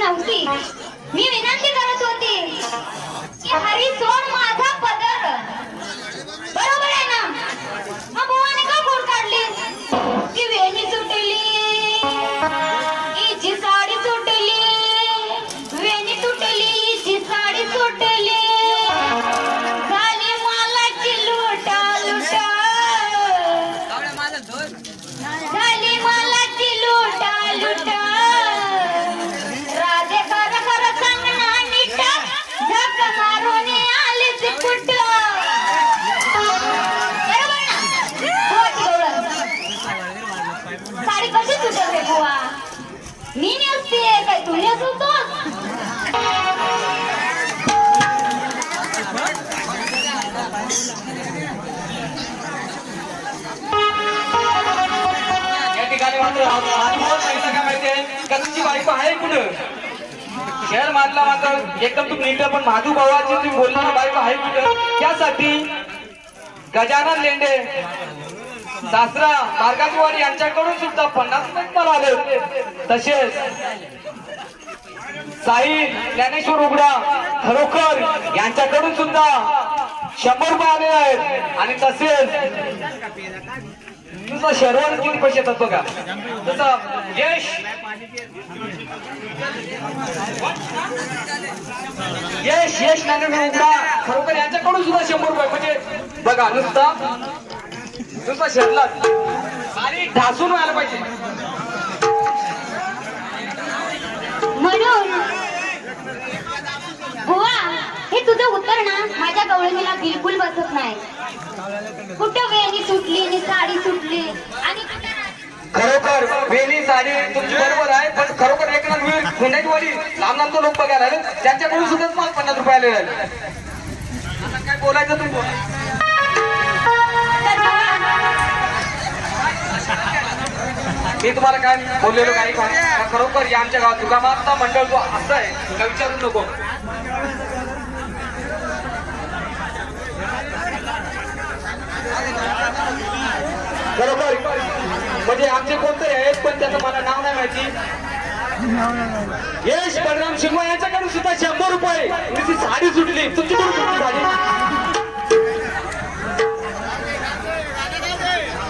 नव्हती. मी विनंती करत होती की हरी सोड माझा पदर. बरोबर आहे ना? मग बुवाने का खोड काढली की वेणी सुटली, हिची साडी सुटली, वेणी तुटली, हिची साडी सुटली, झाली मालाची लुटा लुटा, झाली मालाची लुटा लुटा, राधे खर खर सांगना नीटा, झक मारून आलीच कुठ. साडी कशी सुटत रे बुवा? मी नेसते काय तू नेसवतो? या ठिकाणी मात्र अनुभव सांगितलं काय माहितीये का तुमची बायको आहे कुठं? शहर मानला मात्र एकदम तुम्ही नीट, पण माधू भावाची तुम्ही बोलला ना बायको आहे कुठं? त्यासाठी गजानन लेंडे सासरा मार्गाजीवाडी यांच्याकडून सुद्धा 50 रुपये मला आले. तसेच साई ज्ञानेश्वर उघडा खरोखर यांच्याकडून सुद्धा 100 रुपये आले आहेत. आणि तसेच तुझं शर्वण किती पैसे येतात बघा. तसं यश यश यश ज्ञानेश्वर उघडा खरोखर यांच्याकडून सुद्धा 100 रुपये, म्हणजे बघा नुसता शरला सारी ढासून व्हायला पाहिजे. म्हणून बुवा हे तुझं उत्तर ना माझ्या गवळणीला बिलकुल बसत नाही. कुठं वेणी सुटली आणि साडी सुटली आणि खरोखर वेणी साडी तुमची बरोबर आहे, पण खरोखर एक गुन्हेगारी लांब लांबचे लोक बघायला आले, त्यांच्याकडून सुद्धा मला 50 रुपये आले. आता काय बोलायचं तुम्ही बोला. मी तुम्हाला काय बोललेलो काही खरोखर या आमच्या गावात दुकानाचा मंडळ जो असं आहे का विचारू नको. खरोखर म्हणजे आमचे कोणतरी आहेत, पण त्याचं मला नाव नाही माहिती. यश बलराम शिंगवा यांच्याकडून सुद्धा 100 रुपये. ती साडी सुटली, तुमची पण सुटली साडी.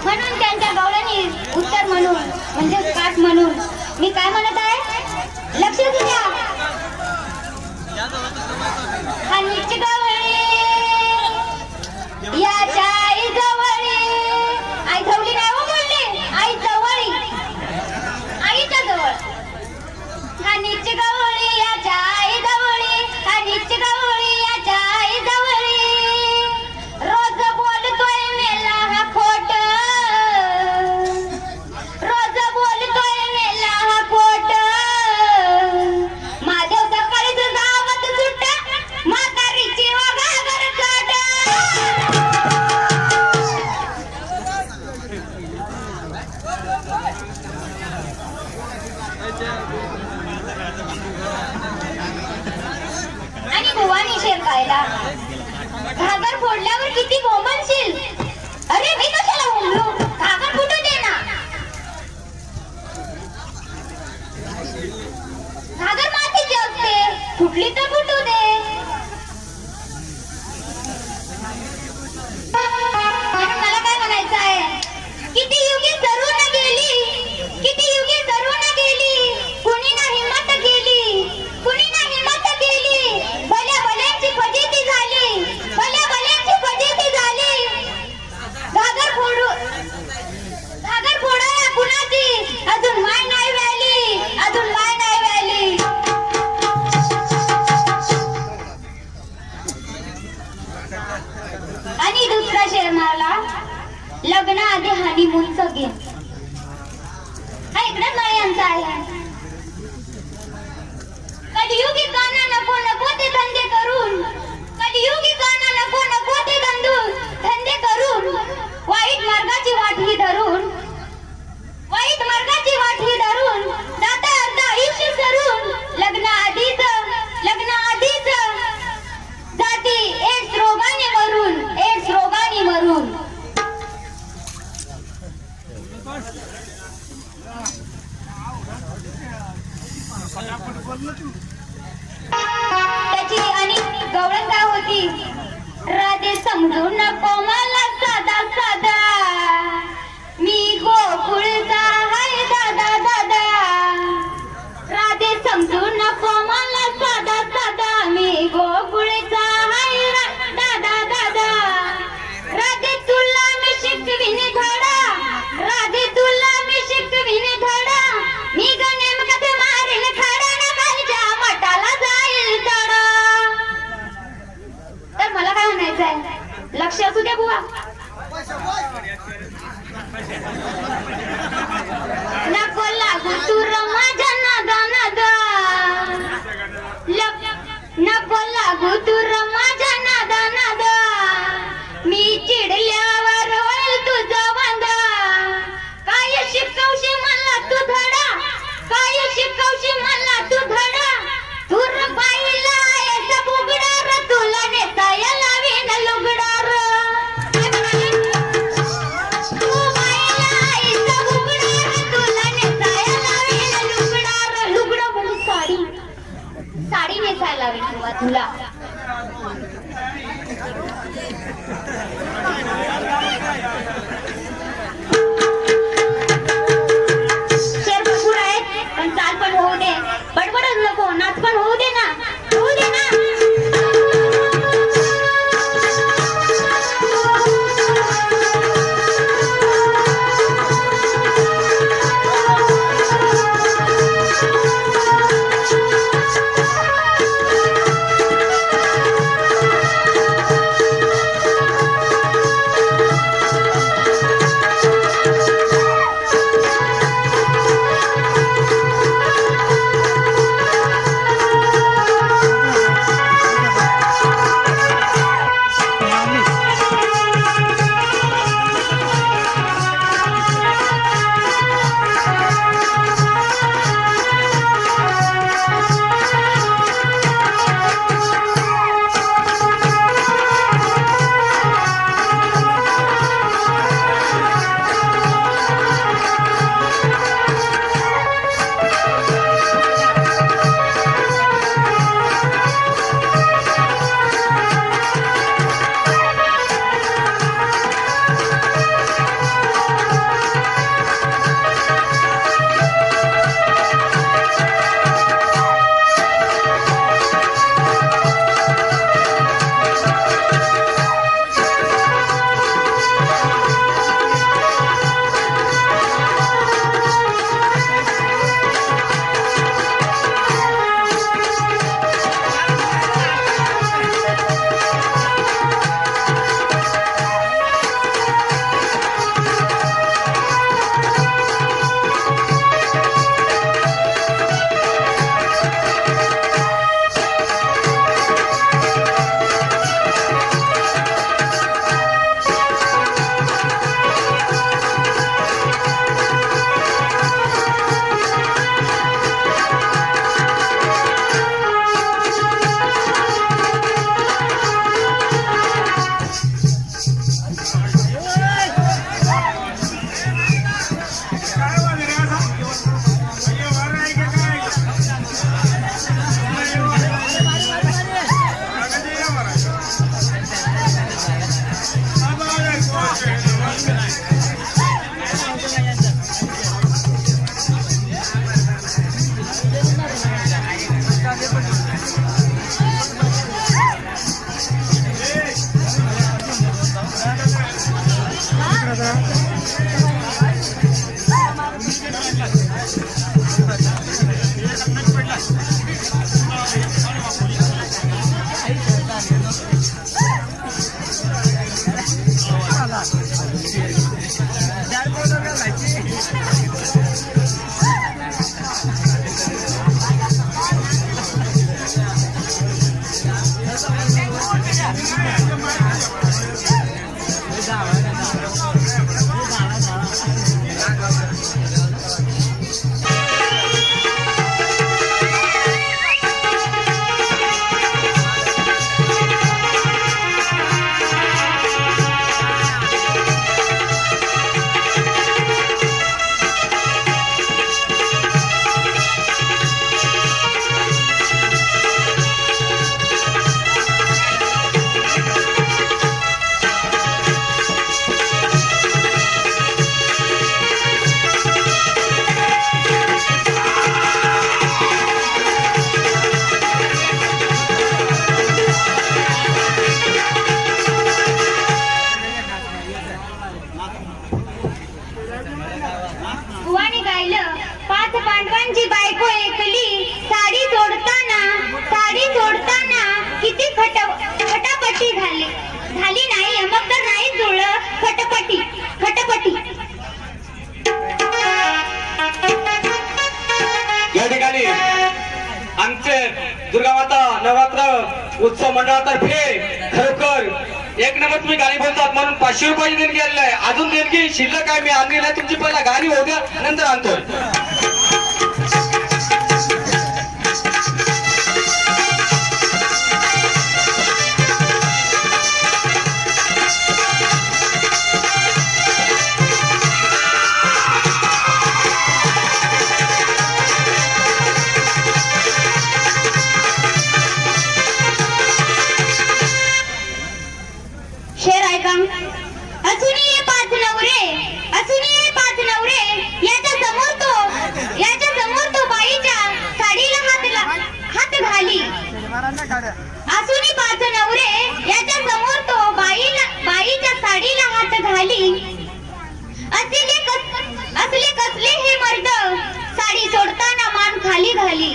म्हणून त्यांच्या गवळणी उत्तर म्हणून म्हणजे काठ म्हणून मी काय म्हणत आहे लक्ष द्या. हानीची गवळी याच्या आई जवळी, आई जवळी नाही हो बोलली, आई जवळी, आईच्या जवळ. हानीची गवळी याच्या आई जवळी, हानीची गवळी याच्या आई जवळी, रोज बोलतोय मेला हा खोट, रोज बोलतोय मेला हा खोट, माझ्या सकाळीच गावात सुट, म्हातारीची वगागर चट. आणि बुवानी शेर खायला घागर फोडल्यावर किती बोंबलशील. अरे मी कशाला बोंबलो, घागर फुटू दे ना. घागर मातीची असते, फुटली तर फुटू दे. आणि मला काय म्हणायचं आहे, किती युगी जरूर गेली, किती युगी जरूर गेली, कुणी ना हिम्मत केली, कुणी ना हिम्मत केली, भल्या भल्यांची फजिती झाली, भल्या भल्यांची फजिती झाली. घागर फोडू, घागर फोडाया कुणाची अजून माय नाही व्हायली, अजून माय नाही व्हायली. आणि दुसरा शेर मारला लग्न आधी हनीमूनचं गेम. हा इकडेच यांचा आहे. कलियुगी गाणं नको नको ते धंदे करून, कलियुगी गाणं नको नको ते धंदे करून, वाईट मार्गाची वाटही धरून, वाईट मार्गाची वाटही धरून, जाता अर्ध आयुष्य सरून, लग्न आधीच जाती एड्स रोगाने मरून, एड्स रोगाने मरून. त्याची आणि गवळण काय होती, राधे समजू नको मला साधा साधा, मी गोकुळचा हाय दादा दादा. राधे समजू नको मला साधा साधा, मी गोकुळचा हाय दादा दादा. राधे तुला मी शिकवीन धडा, राधे तुला मी शिकवीन धडा, मी गणेम कधी मारीन खडा ना कालच्या मठाला जाईल तडा. तर मला काय म्हणायचंय, लक्ष असू द्या बुवा. नको लागू तू माझ्या नादा नादा, नको लागू तू माझ्या नादा नादा, मी चिडल्यावर होईल तुझा वांदा. काय शिकवशी मला तू धडा, काय शिकवशी मला तू धडा, तूर बाईला याचा बुगडार, तुला नेसाया लावीन लुगडार. तू बाईला याचा बुगडार, तुला नेसाया लावीन लुगडार. लुगडं म्हणजे साडी, साडी नेसायला लावीन बुवा तुला. शेर भरपूर आहेत पण चाल पण होऊ दे, बडबडच नको, नाच पण होऊ दे ना, होऊ दे ना. पाच पांडवांची बायको एकली साडी सोडताना किती खटापटी झाली नाही मग तर नाही जुळलं खटपटी या ठिकाणी आमचे दुर्गामाता नवरात्र उत्सव मंडळातर्फे खरोखर एक नंबर तुम्ही गाणी बोलतात म्हणून 500 रुपयाची देणगी आलेली आहे. अजून देणगी शिल्लक आहे, मी आणली नाही. तुमची पहिला गाणी होऊ द्या, नंतर आणतो. शेर ऐका. असून ये पाच नवरे याच्या समोर तो बाईच्या साडीला हात घाली. असून 5 नवरे याच्या समोर तो बाईच्या साडीला हात घाली. असले कसले हे मर्द साडी सोडताना मान खाली घाली.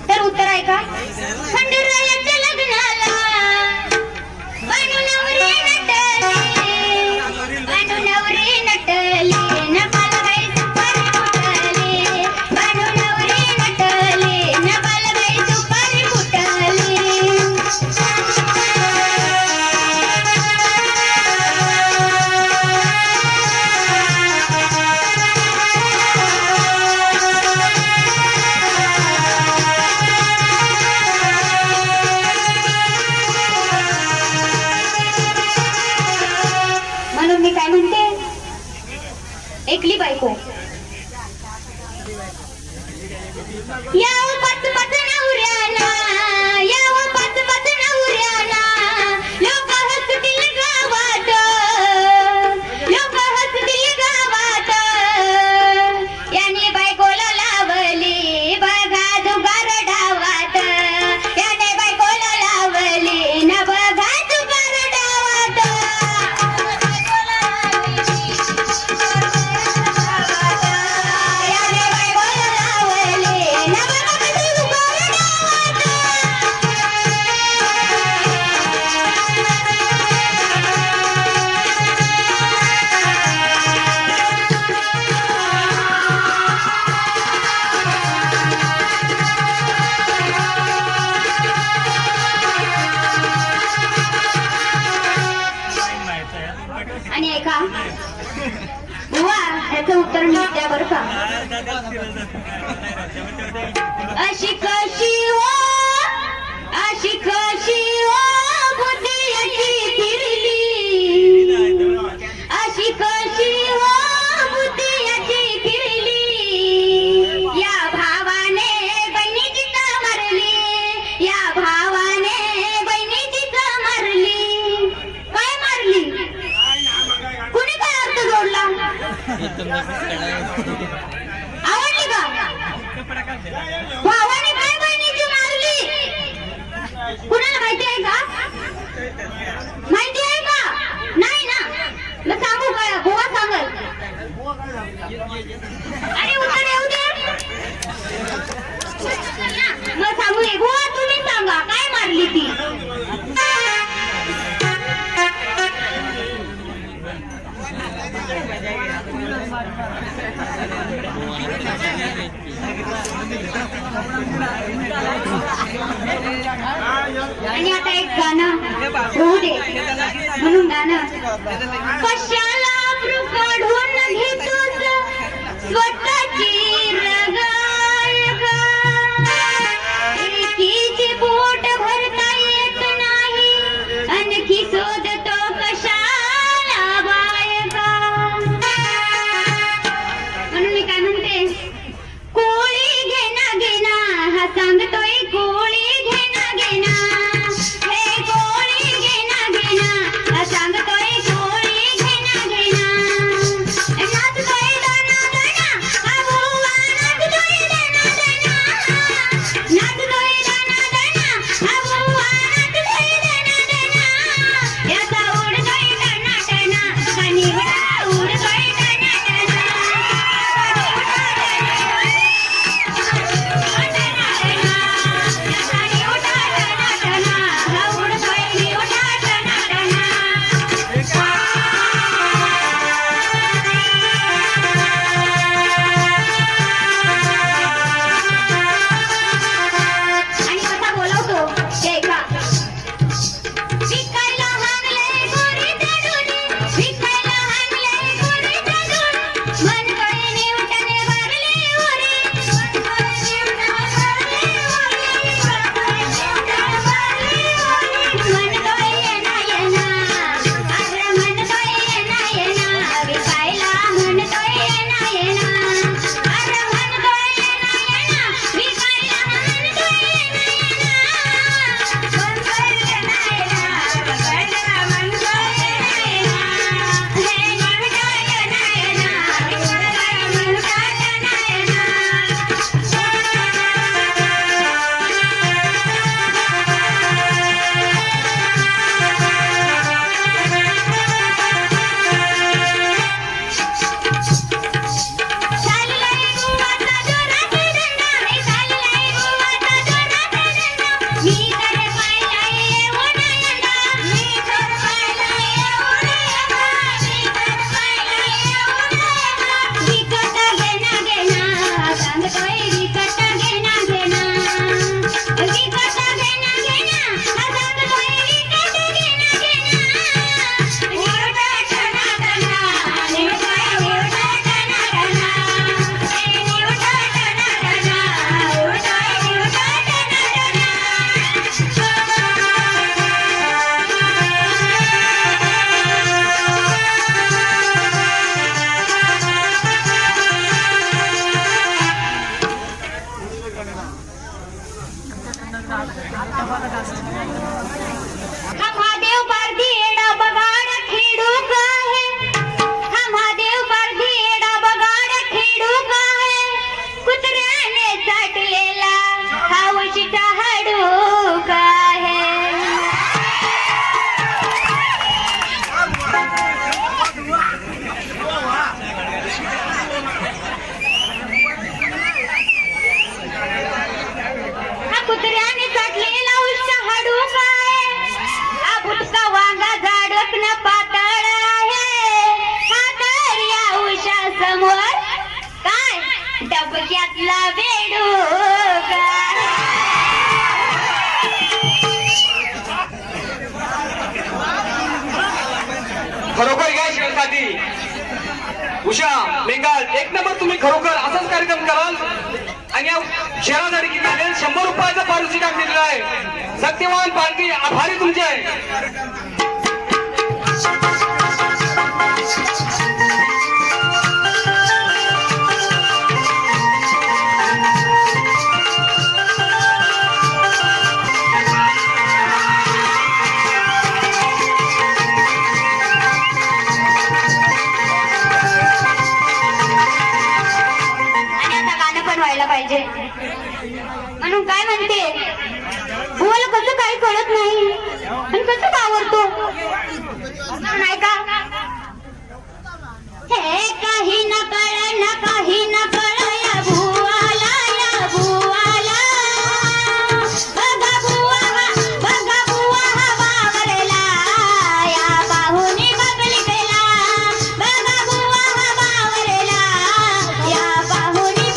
तर उत्तर आहे का? खंडूरायाच्या लग्नाला बानू नवरी नटली नपाल बाई सुपारी फुटली. बानू नवरी नटली नपाल बाई सुपारी फुटली. म्हणून मी काय म्हणते, एकली बायको याव पाच नवऱ्याना लोक हसतील गावात याने बायकोला लावली बघा जुगार डावात. याने बायकोला लावली न बघा जुगार डावात. याने बायकोला लावली न बघा जुगार डावात. आणि ऐका बुवा, याचं उत्तर मी द्या बरं का. अशी कशी हो बुद्धी याची फिरली. अशी कशी हो बुद्धी याची फिरली. या भावाने बहिणीची का मारली. या भावाने बहिणीची का मारली. काय मारली? कुणी काय अर्थ जोडला? आवडली का? भावाने काय बहिणीची मारली? कुणाला माहिती आहे का? माहिती आहे का? नाही ना. मग सांगू का? बुवा सांगल. अरे उत्तर येऊ दे. मग सांगू दे. बुवा तुम्ही सांगा काय मारली ती? आणि आता एक गाणं होऊ दे म्हणून गाणं. कशाला अब्रू काढून घेतोस स्वतःची रगाळ गा. एकीचे पोट भरता येत नाही आणखी शोधतो कशाला बायका. म्हणून मी काय म्हणते, कोळी घेना हा सांगतोय कोळी घेना. हे कोळी घेना हा सांगतोय कोळी घेना. नाचतोय दाना हा बुवा नाचतोय दाना. नाचतोय दाना हा बुवा नाचतोय दाना. डोक्यातला बेडूक खरोखर या शेअरसाठी उषा बेंगाल एक नंबर तुम्ही खरोखर असाच कार्यक्रम कराल आणि या शहरासाठी किती आहे 100 रुपयाचं पारितोषिक दिलेलं आहे. सत्यवान पालखी आभारी तुमचे आहे. पाहिजे म्हणून काय म्हणते बोल कसं काही कळत नाही आणि कसं आवडतो नाही का हे काही न कळ ना काही न कळ या भुवाला बघा बुवा हा बावरला या पाहुणी बबली गेला बघा बुवा हा बावरला या पाहुणी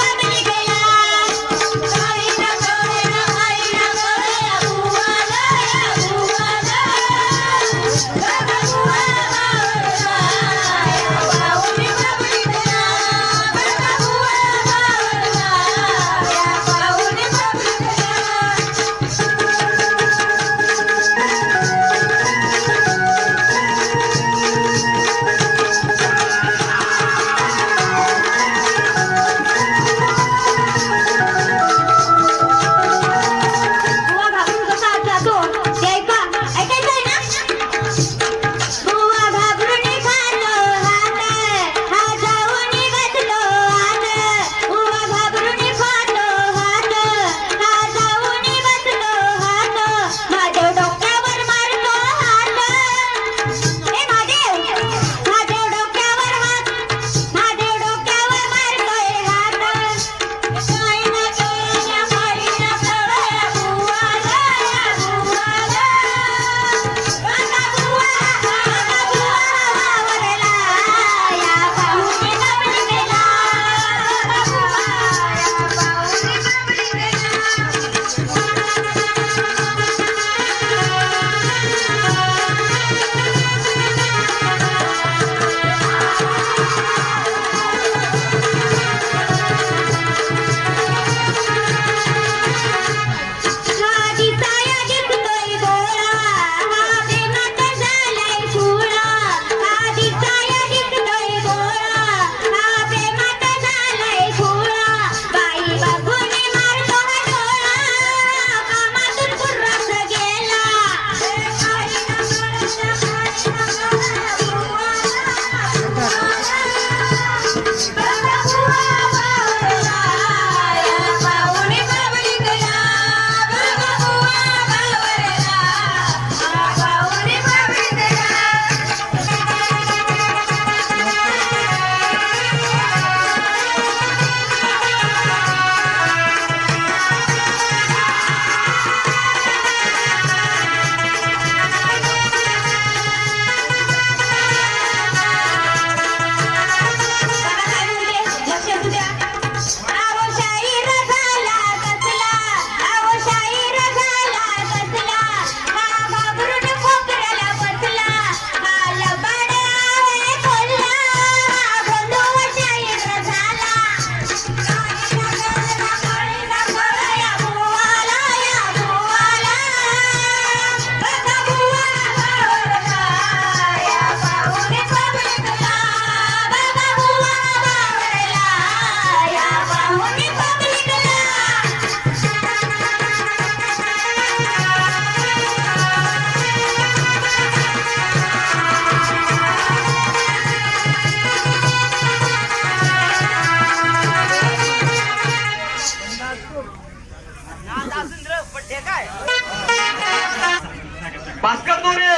भास्कर दोरे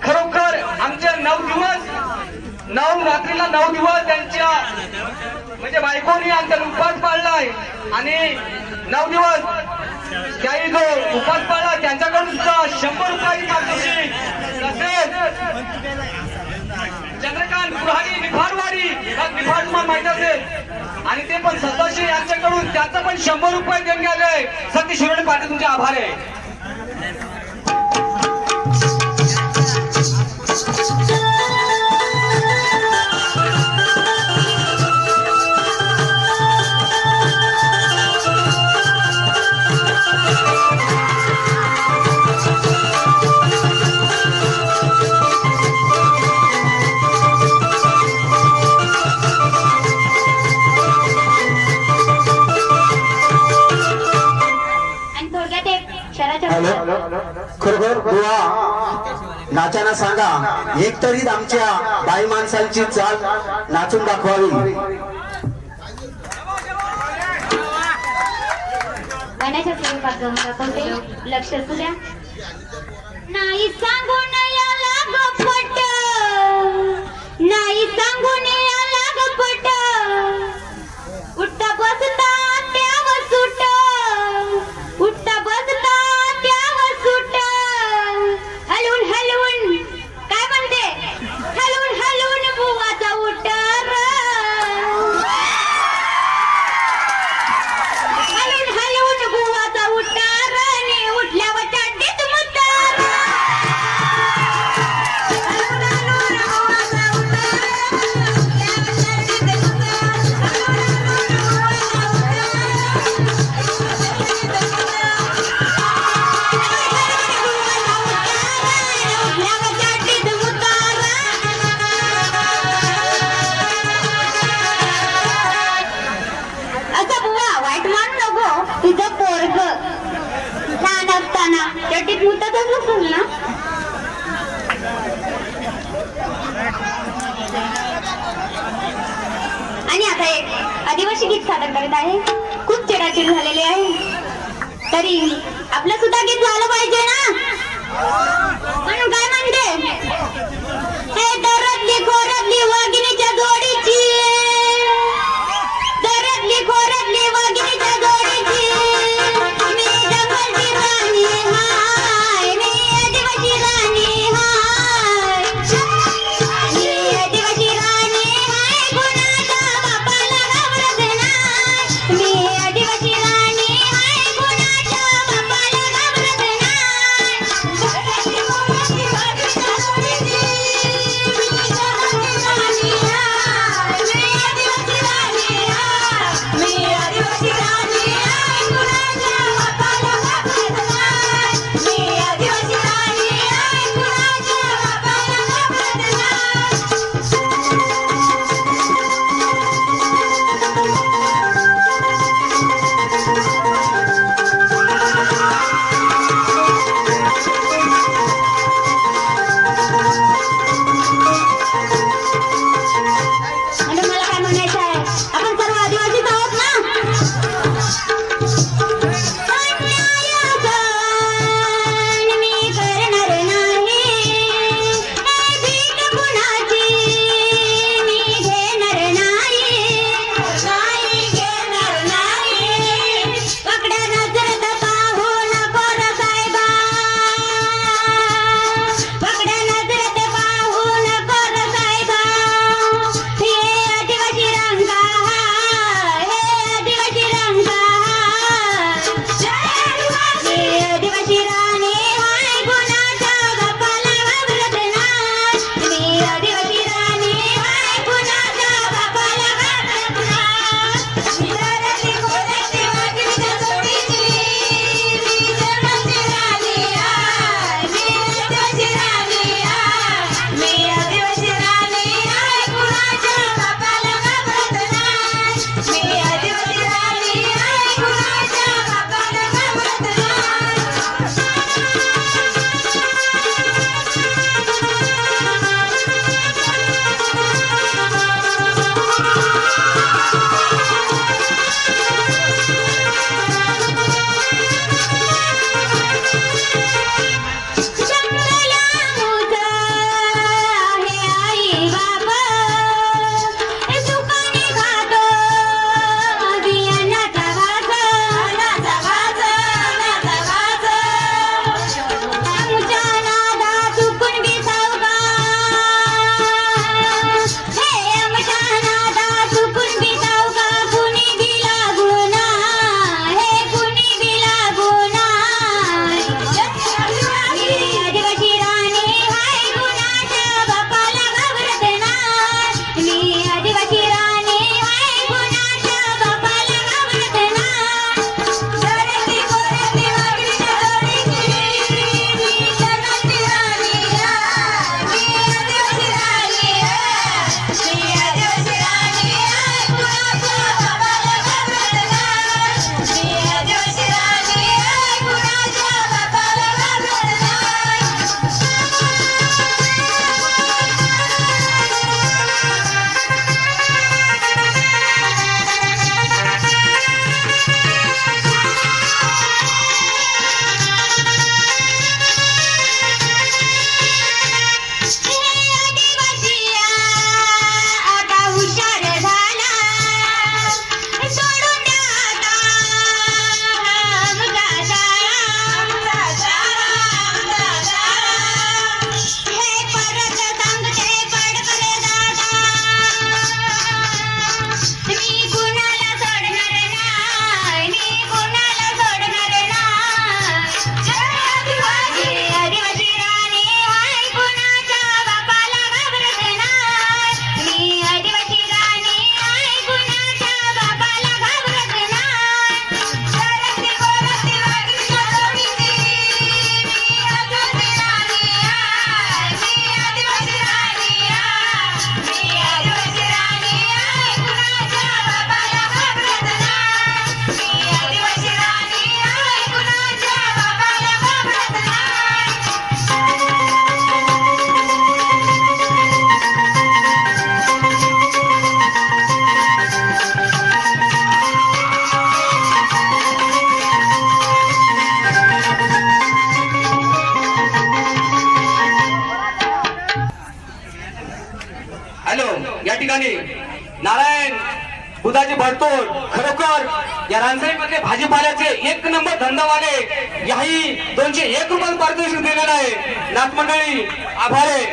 खरोखर आमच्या 9 दिवस 9 रात्रीला 9 दिवस त्यांच्या म्हणजे बायकोनी आमचा उपवास पाळलाय आणि 9 दिवस त्याही जो उपवास पाळला त्यांच्याकडून सुद्धा 100 रुपयाची पारितोषिक तसेच चंद्रकांत कुऱ्हाडी निफाडवाडी निफाड तुम्हाला माहित असेल आणि ते पण सदाशिव यांच्याकडून त्याचं पण 100 रुपये देऊन आले. सतीश शिरोडे पाटील तुमचे आभार आहे. आणि थोडक्यात एक शहराच्या हॅलो खरोखर बुवा नाचाना सांगा एक तरी आमच्या बाई माणसांची चाल नाचून दाखवावी. गाण्याच्या स्वरूपात दाखवते. लक्ष असू द्या. नाही सांगून याला गपट, नाही सांगून याला गपट, उठता बसता त्यावर सुट, उठता बसता त्यावर सुट, हलवून हलवून काय म्हणते, हलवून हलवून बुवाचा उटर, हलवून हलवून बुवाचा उटर, आणि उठल्यावर चड्डीत मुतार, हलवून हलवून बुवाचा उटर, उठल्यावर चड्डीत मुतार, हलवून असं बुवा वाईट मानू नको. तुझं पोरग लहान असताना चटीत मुततच नसेल ना. आणि आता एक आदिवासी गीत सादर करत आहे. खूप चिराचिर झालेले आहे, तरी आपलं सुद्धा गीत झालं पाहिजे ना. म्हणून काय म्हणते, हे दरदली खोरदली वाघिणीच्या जोडीची, दरदली खोरदली वाघिणीच्या जोडीची, मी जंगलची राणी हाय, मी आदिवासी राणी हाय, मी आदिवासी राणी हाय, कुणाच्या बापाला घाबरत नाय, मी आदिवासी राणी हाय, कुणाच्या बापाला घाबरत नाय, दरदली खोरदली या ठिकाणी नारायण बुधाची भरतोड खरोखर या रानसाई मधले भाजीपाल्याचे एक नंबर धंदावाले याही 201 रुपये पारितोषिक दिलेलं आहे. नाथ मंडळी आभार आहे.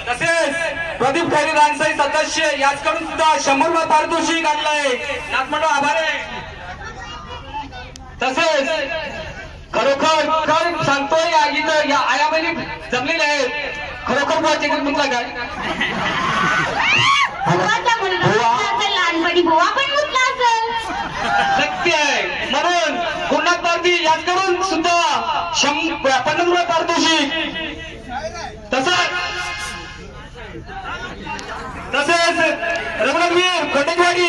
तसेच प्रदीप खैरे रानसाई सदस्य याचकडून सुद्धा 100 रुपये पारितोषिक आणलं आहे. नाथ मंडळ आभार आहे. तसेच खरोखर खर सांगतोय या इथं या आयाबाई जमलेले आहेत. खरोखर बुवाचे म्हटलं काय बुवाचा मुलगा मुतला असेल, लहानपणी बुवा पण मुतला असेल. सत्य आहे. म्हणून गुणनाथपारधी याचकडून सुद्धा 50 रुपये पारितोषिक. तसेच रघुनाथवीर खंडेजवाडी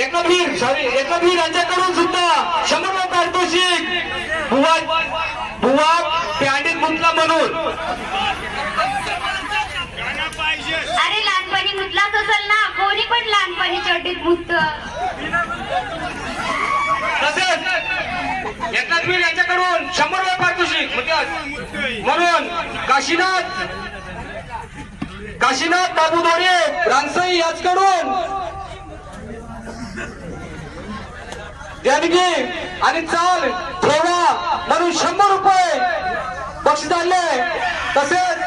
एकवीर यांच्याकडून सुद्धा 100 रुपये पारितोषिक. बुवा पॅन्डीत गुंतला म्हणून. अरे लहानपणी मुतलाच असेल ना, कोणी पण लहानपणी चड्डीत मुतत. तसेच एकनाथवीर यांच्याकडून 100 रुपये पारितोषिक. म्हणून काशीनाथ बाबू दोरे रानसाई याचकडून देणगी आणि चाल ठेवा म्हणून 100 रुपये बक्षीस आणले. तसेच